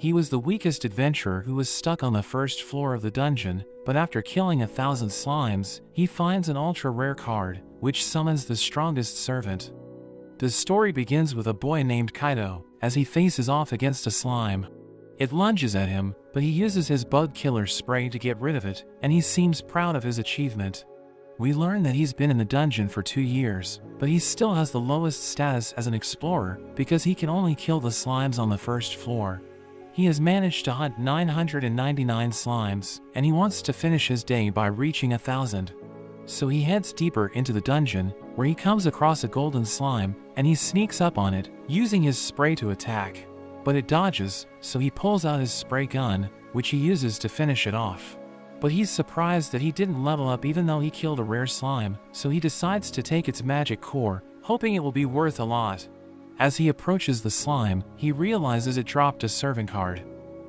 He was the weakest adventurer who was stuck on the first floor of the dungeon, but after killing 1,000 slimes, he finds an ultra-rare card, which summons the strongest servant. The story begins with a boy named Kaido, as he faces off against a slime. It lunges at him, but he uses his bug killer spray to get rid of it, and he seems proud of his achievement. We learn that he's been in the dungeon for 2 years, but he still has the lowest status as an explorer because he can only kill the slimes on the first floor. He has managed to hunt 999 slimes, and he wants to finish his day by reaching 1,000. So he heads deeper into the dungeon, where he comes across a golden slime, and he sneaks up on it, using his spray to attack. But it dodges, so he pulls out his spray gun, which he uses to finish it off. But he's surprised that he didn't level up even though he killed a rare slime, so he decides to take its magic core, hoping it will be worth a lot. As he approaches the slime, he realizes it dropped a servant card.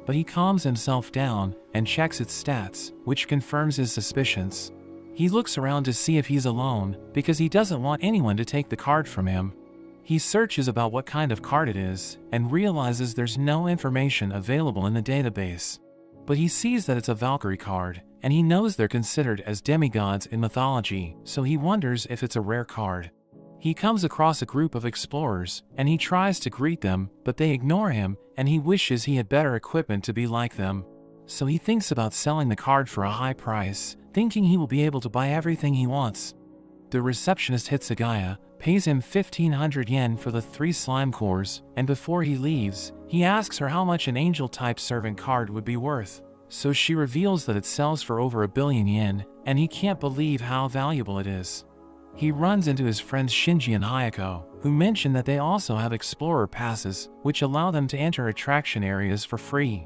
But he calms himself down and checks its stats, which confirms his suspicions. He looks around to see if he's alone, because he doesn't want anyone to take the card from him. He searches about what kind of card it is, and realizes there's no information available in the database. But he sees that it's a Valkyrie card, and he knows they're considered as demigods in mythology, so he wonders if it's a rare card. He comes across a group of explorers, and he tries to greet them, but they ignore him, and he wishes he had better equipment to be like them. So he thinks about selling the card for a high price, thinking he will be able to buy everything he wants. The receptionist Hitsugaya pays him 1,500 yen for the 3 slime cores, and before he leaves, he asks her how much an angel-type servant card would be worth. So she reveals that it sells for over 1 billion yen, and he can't believe how valuable it is. He runs into his friends Shinji and Hayako, who mention that they also have explorer passes, which allow them to enter attraction areas for free.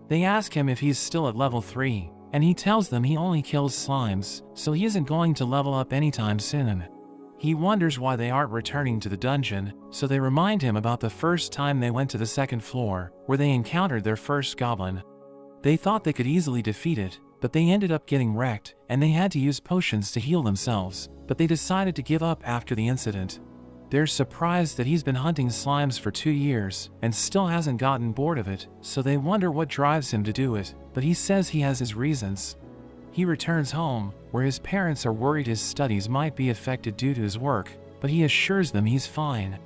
They ask him if he's still at level 3, and he tells them he only kills slimes, so he isn't going to level up anytime soon. He wonders why they aren't returning to the dungeon, so they remind him about the first time they went to the 2nd floor, where they encountered their first goblin. They thought they could easily defeat it, but they ended up getting wrecked, and they had to use potions to heal themselves, but they decided to give up after the incident. They're surprised that he's been hunting slimes for 2 years, and still hasn't gotten bored of it, so they wonder what drives him to do it, but he says he has his reasons. He returns home, where his parents are worried his studies might be affected due to his work, but he assures them he's fine.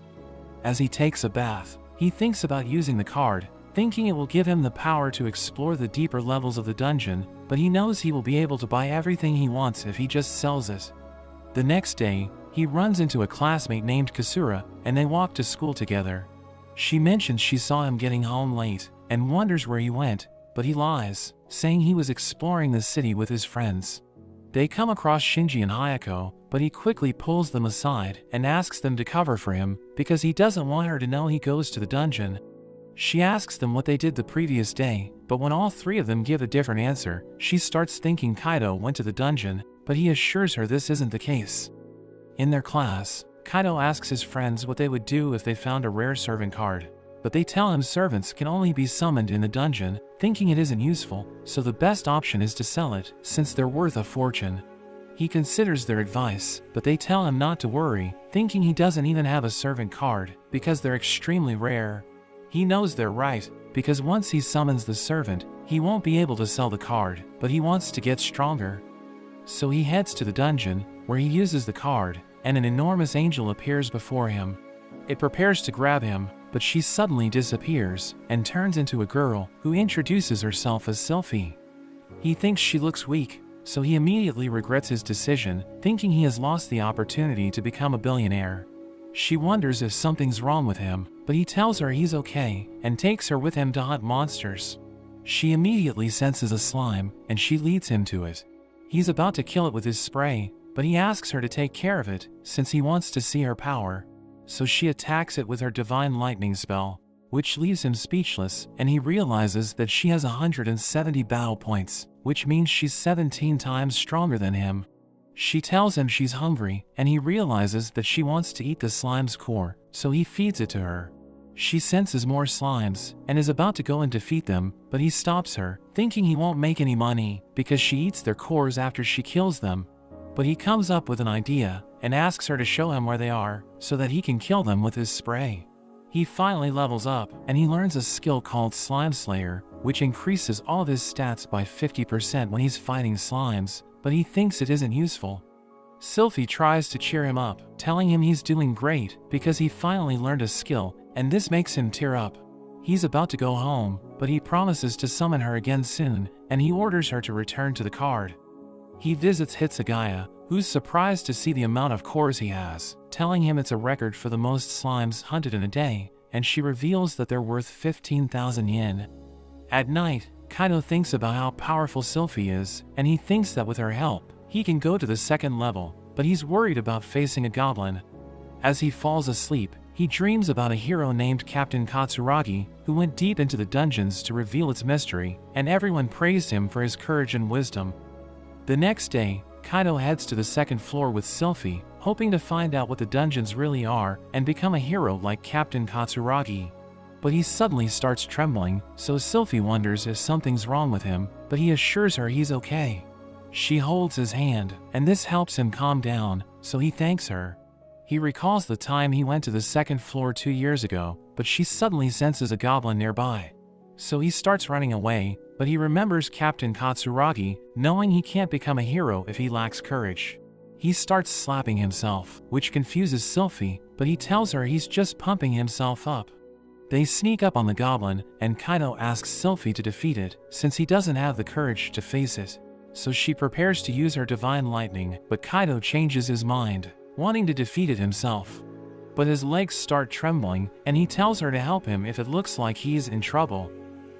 As he takes a bath, he thinks about using the card, thinking it will give him the power to explore the deeper levels of the dungeon, but he knows he will be able to buy everything he wants if he just sells it. The next day, he runs into a classmate named Kasura, and they walk to school together. She mentions she saw him getting home late, and wonders where he went, but he lies, saying he was exploring the city with his friends. They come across Shinji and Hayako, but he quickly pulls them aside and asks them to cover for him, because he doesn't want her to know he goes to the dungeon. She asks them what they did the previous day, but when all 3 of them give a different answer, she starts thinking Kaido went to the dungeon, but he assures her this isn't the case. In their class, Kaido asks his friends what they would do if they found a rare servant card, but they tell him servants can only be summoned in the dungeon, thinking it isn't useful, so the best option is to sell it, since they're worth a fortune. He considers their advice, but they tell him not to worry, thinking he doesn't even have a servant card, because they're extremely rare. He knows they're right, because once he summons the servant, he won't be able to sell the card, but he wants to get stronger. So he heads to the dungeon, where he uses the card, and an enormous angel appears before him. It prepares to grab him, but she suddenly disappears, and turns into a girl, who introduces herself as Sylphie. He thinks she looks weak, so he immediately regrets his decision, thinking he has lost the opportunity to become a billionaire. She wonders if something's wrong with him, but he tells her he's okay, and takes her with him to hunt monsters. She immediately senses a slime, and she leads him to it. He's about to kill it with his spray, but he asks her to take care of it, since he wants to see her power. So she attacks it with her divine lightning spell, which leaves him speechless, and he realizes that she has 170 battle points, which means she's 17 times stronger than him. She tells him she's hungry, and he realizes that she wants to eat the slime's core, so he feeds it to her. She senses more slimes, and is about to go and defeat them, but he stops her, thinking he won't make any money, because she eats their cores after she kills them. But he comes up with an idea, and asks her to show him where they are, so that he can kill them with his spray. He finally levels up, and he learns a skill called Slime Slayer, which increases all of his stats by 50% when he's fighting slimes, but he thinks it isn't useful. Sylphie tries to cheer him up, telling him he's doing great because he finally learned a skill, and this makes him tear up. He's about to go home, but he promises to summon her again soon, and he orders her to return to the card. He visits Hitsugaya, who's surprised to see the amount of cores he has, telling him it's a record for the most slimes hunted in a day, and she reveals that they're worth 15,000 yen. At night, Kaido thinks about how powerful Sylphie is, and he thinks that with her help, he can go to the second level, but he's worried about facing a goblin. As he falls asleep, he dreams about a hero named Captain Katsuragi, who went deep into the dungeons to reveal its mystery, and everyone praised him for his courage and wisdom. The next day, Kaido heads to the second floor with Sylphie, hoping to find out what the dungeons really are and become a hero like Captain Katsuragi. But he suddenly starts trembling, so Sylphie wonders if something's wrong with him, but he assures her he's okay. She holds his hand, and this helps him calm down, so he thanks her. He recalls the time he went to the second floor 2 years ago, but she suddenly senses a goblin nearby. So he starts running away, but he remembers Captain Katsuragi, knowing he can't become a hero if he lacks courage. He starts slapping himself, which confuses Sylphie, but he tells her he's just pumping himself up. They sneak up on the goblin, and Kaido asks Sylphie to defeat it, since he doesn't have the courage to face it. So she prepares to use her divine lightning, but Kaido changes his mind, wanting to defeat it himself. But his legs start trembling, and he tells her to help him if it looks like he's in trouble.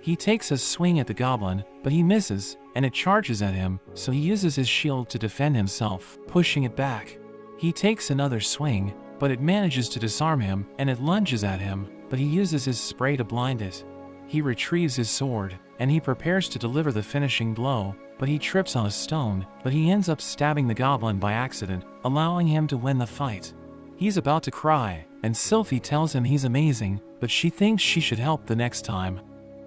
He takes a swing at the goblin, but he misses, and it charges at him, so he uses his shield to defend himself, pushing it back. He takes another swing, but it manages to disarm him, and it lunges at him, but he uses his spray to blind it. He retrieves his sword, and he prepares to deliver the finishing blow, but he trips on a stone, but he ends up stabbing the goblin by accident, allowing him to win the fight. He's about to cry, and Sylphie tells him he's amazing, but she thinks she should help the next time.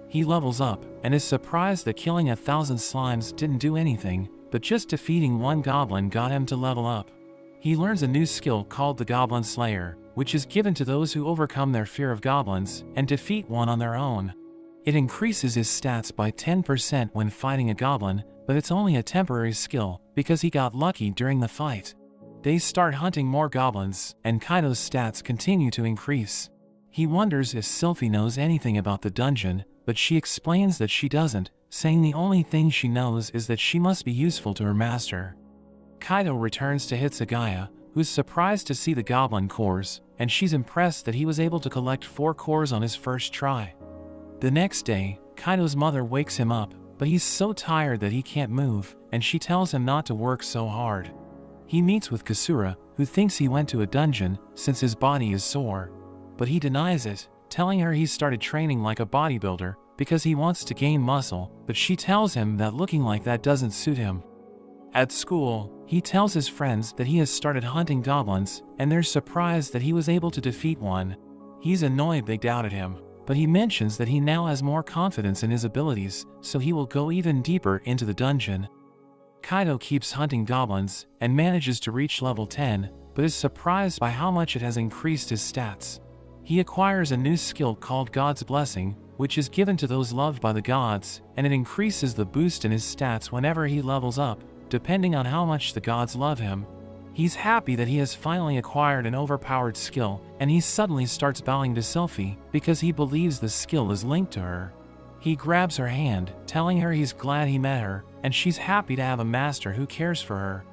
He levels up, and is surprised that killing 1,000 slimes didn't do anything, but just defeating one goblin got him to level up. He learns a new skill called the Goblin Slayer, which is given to those who overcome their fear of goblins and defeat one on their own. It increases his stats by 10% when fighting a goblin, but it's only a temporary skill, because he got lucky during the fight. They start hunting more goblins, and Kaido's stats continue to increase. He wonders if Sylphie knows anything about the dungeon, but she explains that she doesn't, saying the only thing she knows is that she must be useful to her master. Kaido returns to Hitsugaya, who's surprised to see the goblin cores, and she's impressed that he was able to collect 4 cores on his first try. The next day, Kaido's mother wakes him up, but he's so tired that he can't move, and she tells him not to work so hard. He meets with Kasura, who thinks he went to a dungeon since his body is sore. But he denies it, telling her he started training like a bodybuilder because he wants to gain muscle, but she tells him that looking like that doesn't suit him. At school, he tells his friends that he has started hunting goblins, and they're surprised that he was able to defeat one. He's annoyed they doubted him, but he mentions that he now has more confidence in his abilities, so he will go even deeper into the dungeon. Kaido keeps hunting goblins, and manages to reach level 10, but is surprised by how much it has increased his stats. He acquires a new skill called God's Blessing, which is given to those loved by the gods, and it increases the boost in his stats whenever he levels up, depending on how much the gods love him. He's happy that he has finally acquired an overpowered skill, and he suddenly starts bowing to Sylphie because he believes the skill is linked to her. He grabs her hand, telling her he's glad he met her, and she's happy to have a master who cares for her.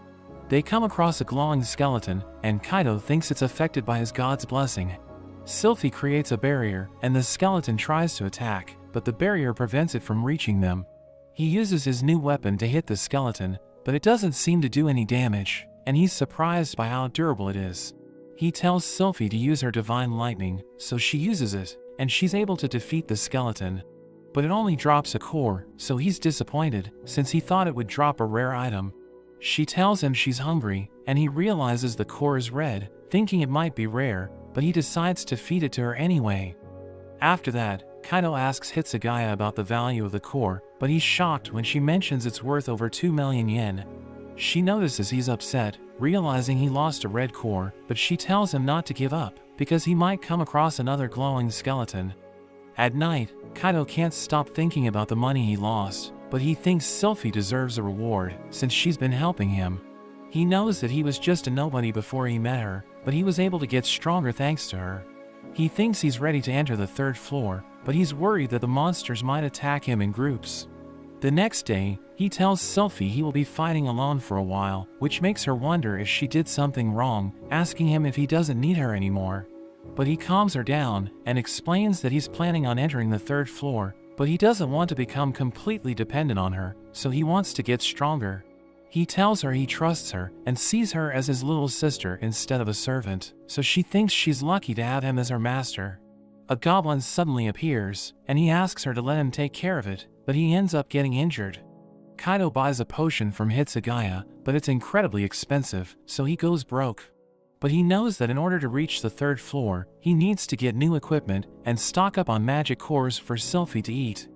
They come across a glowing skeleton, and Kaido thinks it's affected by his God's blessing. Sylphie creates a barrier, and the skeleton tries to attack, but the barrier prevents it from reaching them. He uses his new weapon to hit the skeleton, but it doesn't seem to do any damage, and he's surprised by how durable it is. He tells Sylphie to use her divine lightning, so she uses it, and she's able to defeat the skeleton. But it only drops a core, so he's disappointed, since he thought it would drop a rare item. She tells him she's hungry, and he realizes the core is red, thinking it might be rare, but he decides to feed it to her anyway. After that, Kaido asks Hitsugaya about the value of the core, but he's shocked when she mentions it's worth over 2 million yen. She notices he's upset, realizing he lost a red core, but she tells him not to give up, because he might come across another glowing skeleton. At night, Kaido can't stop thinking about the money he lost, but he thinks Sylphie deserves a reward since she's been helping him. He knows that he was just a nobody before he met her, but he was able to get stronger thanks to her. He thinks he's ready to enter the 3rd floor, but he's worried that the monsters might attack him in groups. The next day, he tells Sylphie he will be fighting alone for a while, which makes her wonder if she did something wrong, asking him if he doesn't need her anymore. But he calms her down and explains that he's planning on entering the 3rd floor, but he doesn't want to become completely dependent on her, so he wants to get stronger. He tells her he trusts her and sees her as his little sister instead of a servant, so she thinks she's lucky to have him as her master. A goblin suddenly appears, and he asks her to let him take care of it, but he ends up getting injured. Kaido buys a potion from Hitsugaya, but it's incredibly expensive, so he goes broke. But he knows that in order to reach the 3rd floor, he needs to get new equipment and stock up on magic cores for Sylphie to eat.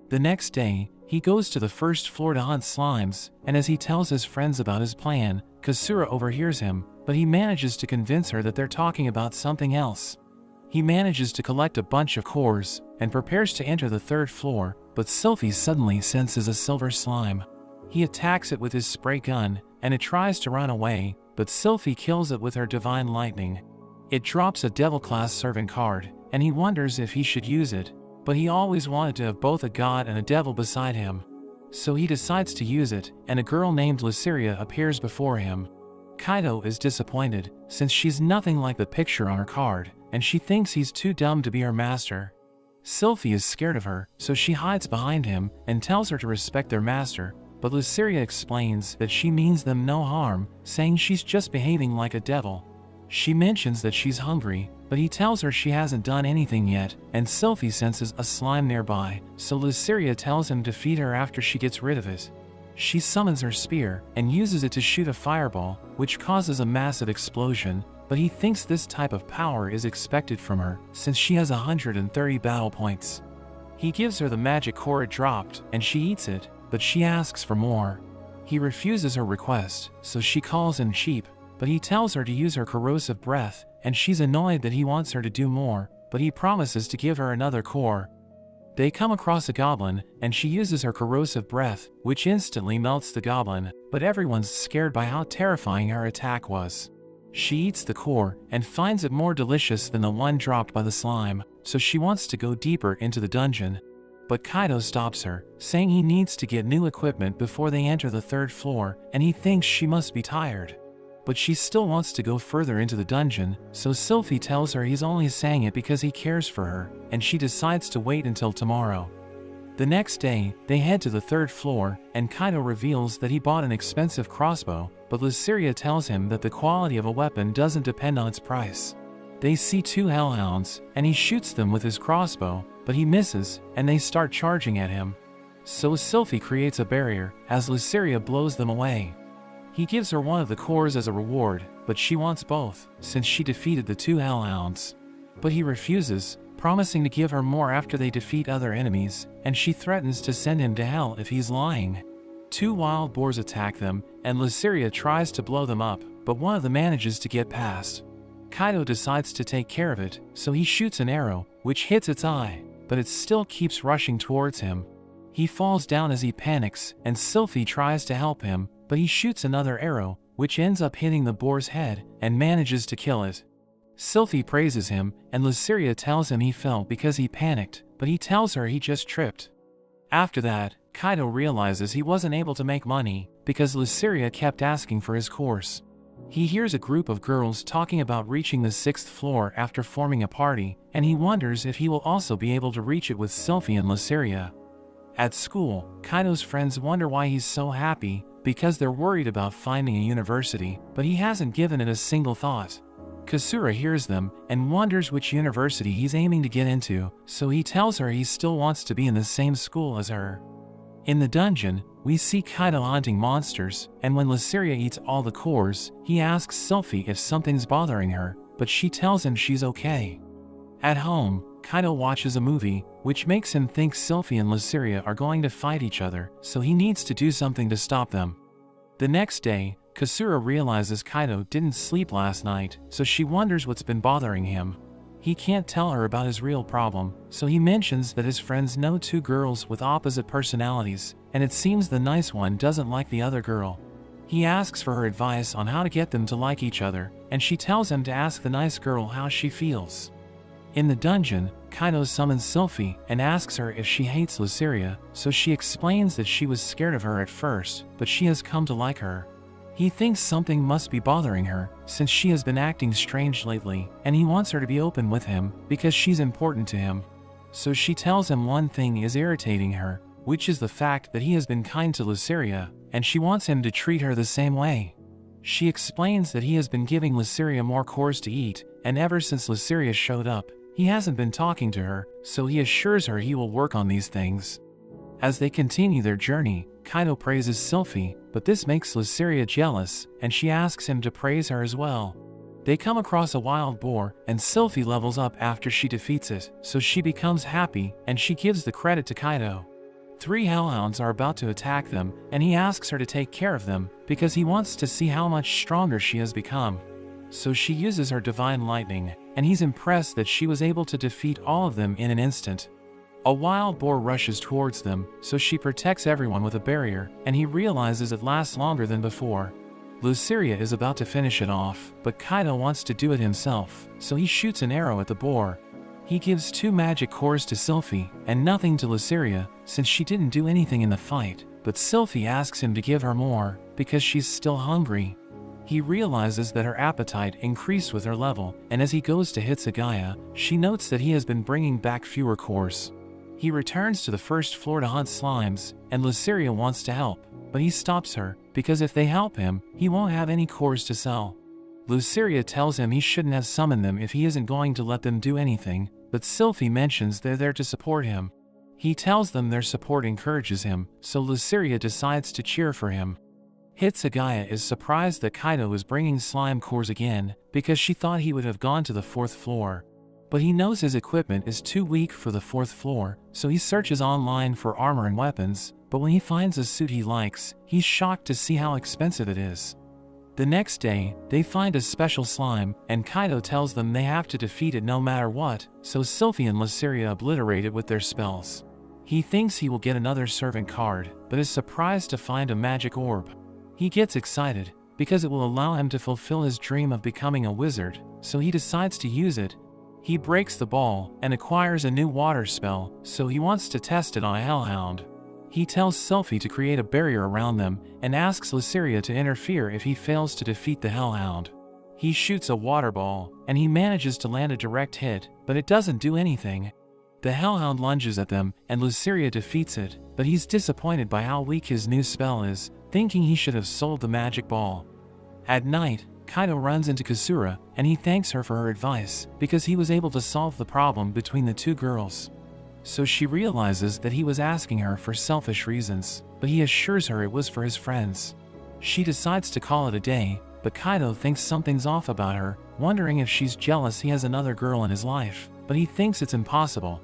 The next day, he goes to the 1st floor to hunt slimes, and as he tells his friends about his plan, Kasura overhears him, but he manages to convince her that they're talking about something else. He manages to collect a bunch of cores, and prepares to enter the 3rd floor, but Sylphie suddenly senses a silver slime. He attacks it with his spray gun, and it tries to run away, but Sylphie kills it with her divine lightning. It drops a devil-class servant card, and he wonders if he should use it, but he always wanted to have both a god and a devil beside him. So he decides to use it, and a girl named Luceria appears before him. Kaido is disappointed, since she's nothing like the picture on her card, and she thinks he's too dumb to be her master. Sylphie is scared of her, so she hides behind him and tells her to respect their master, but Luceria explains that she means them no harm, saying she's just behaving like a devil. She mentions that she's hungry, but he tells her she hasn't done anything yet, and Sylphie senses a slime nearby, so Luceria tells him to feed her after she gets rid of it. She summons her spear and uses it to shoot a fireball, which causes a massive explosion, but he thinks this type of power is expected from her, since she has 130 battle points. He gives her the magic core it dropped, and she eats it, but she asks for more. He refuses her request, so she calls him cheap, but he tells her to use her corrosive breath, and she's annoyed that he wants her to do more, but he promises to give her another core. They come across a goblin, and she uses her corrosive breath, which instantly melts the goblin, but everyone's scared by how terrifying her attack was. She eats the core, and finds it more delicious than the one dropped by the slime, so she wants to go deeper into the dungeon. But Kaido stops her, saying he needs to get new equipment before they enter the 3rd floor, and he thinks she must be tired. But she still wants to go further into the dungeon, so Sylphie tells her he's only saying it because he cares for her, and she decides to wait until tomorrow. The next day, they head to the 3rd floor, and Kaido reveals that he bought an expensive crossbow, but Luceria tells him that the quality of a weapon doesn't depend on its price. They see 2 hellhounds, and he shoots them with his crossbow, but he misses, and they start charging at him. So Sylphie creates a barrier, as Luceria blows them away. He gives her one of the cores as a reward, but she wants both, since she defeated the 2 hellhounds. But he refuses, promising to give her more after they defeat other enemies, and she threatens to send him to hell if he's lying. 2 wild boars attack them, and Luceria tries to blow them up, but one of them manages to get past. Kaido decides to take care of it, so he shoots an arrow, which hits its eye, but it still keeps rushing towards him. He falls down as he panics, and Sylphie tries to help him, but he shoots another arrow, which ends up hitting the boar's head, and manages to kill it. Sylphie praises him, and Luceria tells him he fell because he panicked, but he tells her he just tripped. After that, Kaido realizes he wasn't able to make money, because Luceria kept asking for his course. He hears a group of girls talking about reaching the 6th floor after forming a party, and he wonders if he will also be able to reach it with Sylphie and Luceria. At school, Kaido's friends wonder why he's so happy, because they're worried about finding a university, but he hasn't given it a single thought. Kasura hears them, and wonders which university he's aiming to get into, so he tells her he still wants to be in the same school as her. In the dungeon, we see Kaido hunting monsters, and when Luceria eats all the cores, he asks Sylphie if something's bothering her, but she tells him she's okay. At home, Kaido watches a movie, which makes him think Sylphie and Luceria are going to fight each other, so he needs to do something to stop them. The next day, Kasura realizes Kaido didn't sleep last night, so she wonders what's been bothering him. He can't tell her about his real problem, so he mentions that his friends know two girls with opposite personalities, and it seems the nice one doesn't like the other girl. He asks for her advice on how to get them to like each other, and she tells him to ask the nice girl how she feels. In the dungeon, Kaido summons Sylphie and asks her if she hates Luceria, so she explains that she was scared of her at first, but she has come to like her. He thinks something must be bothering her, since she has been acting strange lately, and he wants her to be open with him, because she's important to him. So she tells him one thing is irritating her, which is the fact that he has been kind to Luceria, and she wants him to treat her the same way. She explains that he has been giving Luceria more cores to eat, and ever since Luceria showed up, he hasn't been talking to her, so he assures her he will work on these things. As they continue their journey, Kaido praises Sylphie, but this makes Luceria jealous, and she asks him to praise her as well. They come across a wild boar, and Sylphie levels up after she defeats it, so she becomes happy, and she gives the credit to Kaido. 3 hellhounds are about to attack them, and he asks her to take care of them, because he wants to see how much stronger she has become. So she uses her divine lightning, and he's impressed that she was able to defeat all of them in an instant. A wild boar rushes towards them, so she protects everyone with a barrier, and he realizes it lasts longer than before. Luceria is about to finish it off, but Kaido wants to do it himself, so he shoots an arrow at the boar. He gives 2 magic cores to Sylphie, and nothing to Luceria, since she didn't do anything in the fight, but Sylphie asks him to give her more, because she's still hungry. He realizes that her appetite increased with her level, and as he goes to Hitsugaya, she notes that he has been bringing back fewer cores. He returns to the first floor to hunt slimes, and Luceria wants to help, but he stops her, because if they help him, he won't have any cores to sell. Luceria tells him he shouldn't have summoned them if he isn't going to let them do anything, but Sylphie mentions they're there to support him. He tells them their support encourages him, so Luceria decides to cheer for him. Hitsugaya is surprised that Kaido is bringing slime cores again, because she thought he would have gone to the 4th floor. But he knows his equipment is too weak for the 4th floor, so he searches online for armor and weapons, but when he finds a suit he likes, he's shocked to see how expensive it is. The next day, they find a special slime, and Kaido tells them they have to defeat it no matter what, so Sylphie and Luceria obliterate it with their spells. He thinks he will get another servant card, but is surprised to find a magic orb. He gets excited, because it will allow him to fulfill his dream of becoming a wizard, so he decides to use it. He breaks the ball and acquires a new water spell, so he wants to test it on a hellhound. He tells Sylphie to create a barrier around them and asks Luceria to interfere if he fails to defeat the hellhound. He shoots a water ball, and he manages to land a direct hit, but it doesn't do anything. The hellhound lunges at them, and Luceria defeats it, but he's disappointed by how weak his new spell is, thinking he should have sold the magic ball. At night, Kaido runs into Kasura, and he thanks her for her advice, because he was able to solve the problem between the 2 girls. So she realizes that he was asking her for selfish reasons, but he assures her it was for his friends. She decides to call it a day, but Kaido thinks something's off about her, wondering if she's jealous he has another girl in his life, but he thinks it's impossible.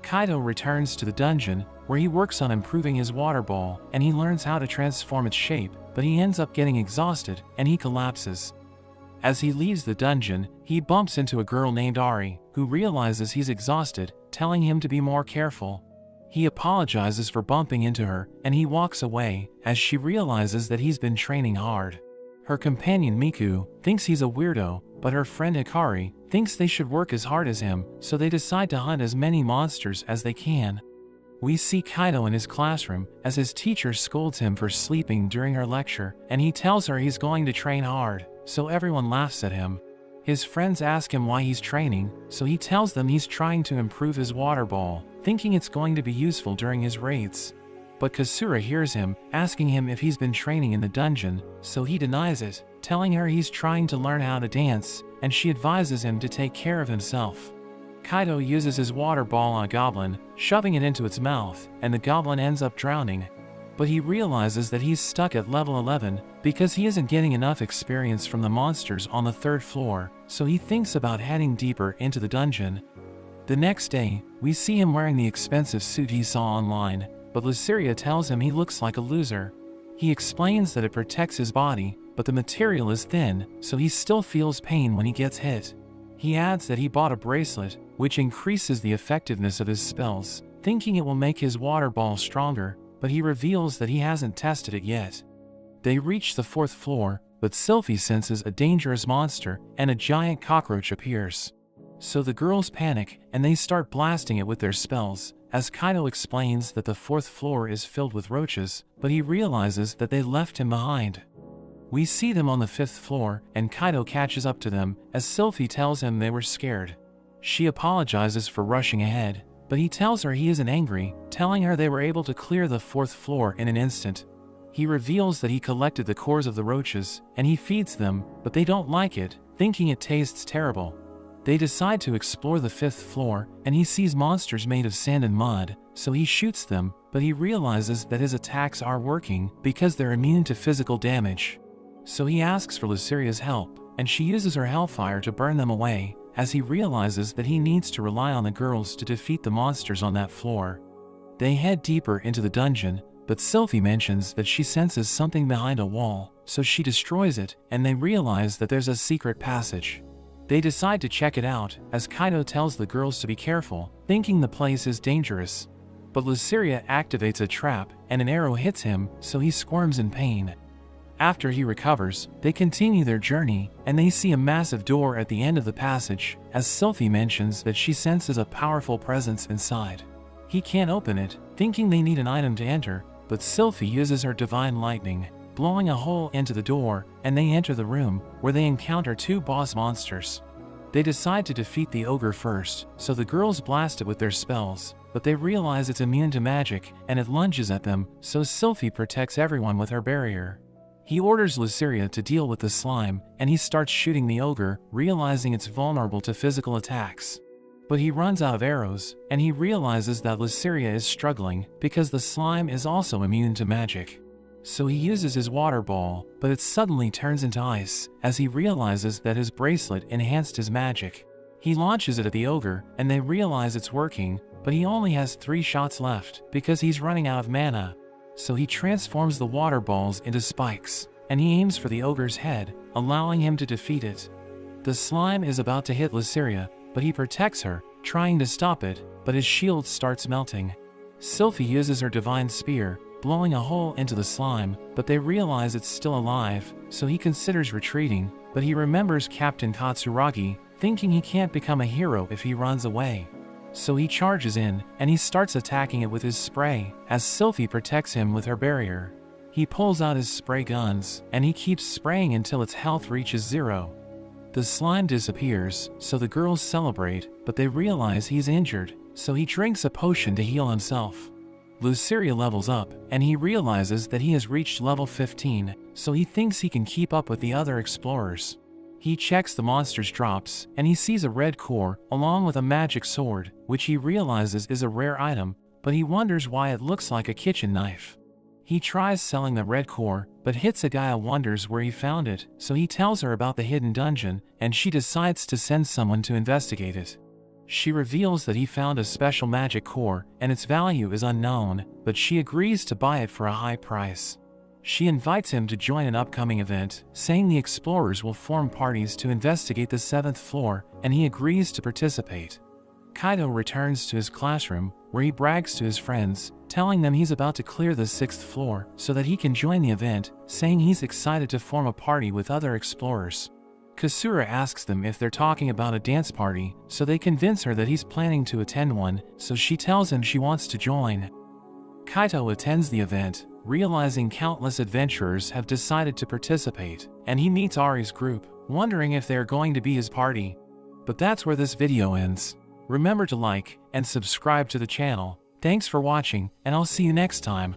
Kaido returns to the dungeon, where he works on improving his water ball, and he learns how to transform its shape, but he ends up getting exhausted, and he collapses. As he leaves the dungeon, he bumps into a girl named Ari, who realizes he's exhausted, telling him to be more careful. He apologizes for bumping into her, and he walks away, as she realizes that he's been training hard. Her companion Miku thinks he's a weirdo, but her friend Hikari thinks they should work as hard as him, so they decide to hunt as many monsters as they can. We see Kaido in his classroom, as his teacher scolds him for sleeping during her lecture, and he tells her he's going to train hard, so everyone laughs at him. His friends ask him why he's training, so he tells them he's trying to improve his water ball, thinking it's going to be useful during his raids. But Kasura hears him, asking him if he's been training in the dungeon, so he denies it, telling her he's trying to learn how to dance, and she advises him to take care of himself. Kaido uses his water ball on a goblin, shoving it into its mouth, and the goblin ends up drowning. But he realizes that he's stuck at level 11 because he isn't getting enough experience from the monsters on the 3rd floor, so he thinks about heading deeper into the dungeon. The next day, we see him wearing the expensive suit he saw online, but Luceria tells him he looks like a loser. He explains that it protects his body, but the material is thin, so he still feels pain when he gets hit. He adds that he bought a bracelet, which increases the effectiveness of his spells, thinking it will make his water ball stronger, but he reveals that he hasn't tested it yet. They reach the 4th floor, but Sylphie senses a dangerous monster and a giant cockroach appears. So the girls panic and they start blasting it with their spells, as Kaido explains that the 4th floor is filled with roaches, but he realizes that they left him behind. We see them on the 5th floor, and Kaido catches up to them as Sylphie tells him they were scared. She apologizes for rushing ahead, but he tells her he isn't angry, telling her they were able to clear the 4th floor in an instant. He reveals that he collected the cores of the roaches, and he feeds them, but they don't like it, thinking it tastes terrible. They decide to explore the 5th floor, and he sees monsters made of sand and mud, so he shoots them, but he realizes that his attacks are working because they're immune to physical damage. So he asks for Luceria's help, and she uses her hellfire to burn them away, as he realizes that he needs to rely on the girls to defeat the monsters on that floor. They head deeper into the dungeon, but Sylphie mentions that she senses something behind a wall, so she destroys it, and they realize that there's a secret passage. They decide to check it out, as Kaido tells the girls to be careful, thinking the place is dangerous. But Luceria activates a trap, and an arrow hits him, so he squirms in pain. After he recovers, they continue their journey, and they see a massive door at the end of the passage, as Sylphie mentions that she senses a powerful presence inside. He can't open it, thinking they need an item to enter, but Sylphie uses her divine lightning, blowing a hole into the door, and they enter the room, where they encounter 2 boss monsters. They decide to defeat the ogre first, so the girls blast it with their spells, but they realize it's immune to magic, and it lunges at them, so Sylphie protects everyone with her barrier. He orders Luceria to deal with the slime, and he starts shooting the ogre, realizing it's vulnerable to physical attacks. But he runs out of arrows, and he realizes that Luceria is struggling because the slime is also immune to magic. So he uses his water ball, but it suddenly turns into ice, as he realizes that his bracelet enhanced his magic. He launches it at the ogre, and they realize it's working, but he only has 3 shots left because he's running out of mana. So he transforms the water balls into spikes, and he aims for the ogre's head, allowing him to defeat it. The slime is about to hit Luceria, but he protects her, trying to stop it, but his shield starts melting. Sylphie uses her divine spear, blowing a hole into the slime, but they realize it's still alive, so he considers retreating, but he remembers Captain Katsuragi, thinking he can't become a hero if he runs away. So he charges in, and he starts attacking it with his spray, as Sylphie protects him with her barrier. He pulls out his spray guns, and he keeps spraying until its health reaches 0. The slime disappears, so the girls celebrate, but they realize he's injured, so he drinks a potion to heal himself. Luceria levels up, and he realizes that he has reached level 15, so he thinks he can keep up with the other explorers. He checks the monster's drops, and he sees a red core, along with a magic sword, which he realizes is a rare item, but he wonders why it looks like a kitchen knife. He tries selling the red core, but Hitsugaya wonders where he found it, so he tells her about the hidden dungeon, and she decides to send someone to investigate it. She reveals that he found a special magic core, and its value is unknown, but she agrees to buy it for a high price. She invites him to join an upcoming event, saying the explorers will form parties to investigate the 7th floor, and he agrees to participate. Kaido returns to his classroom, where he brags to his friends, telling them he's about to clear the 6th floor so that he can join the event, saying he's excited to form a party with other explorers. Kasura asks them if they're talking about a dance party, so they convince her that he's planning to attend one, so she tells him she wants to join. Kaito attends the event, realizing countless adventurers have decided to participate, and he meets Ari's group, wondering if they are going to be his party. But that's where this video ends. Remember to like and subscribe to the channel. Thanks for watching, and I'll see you next time.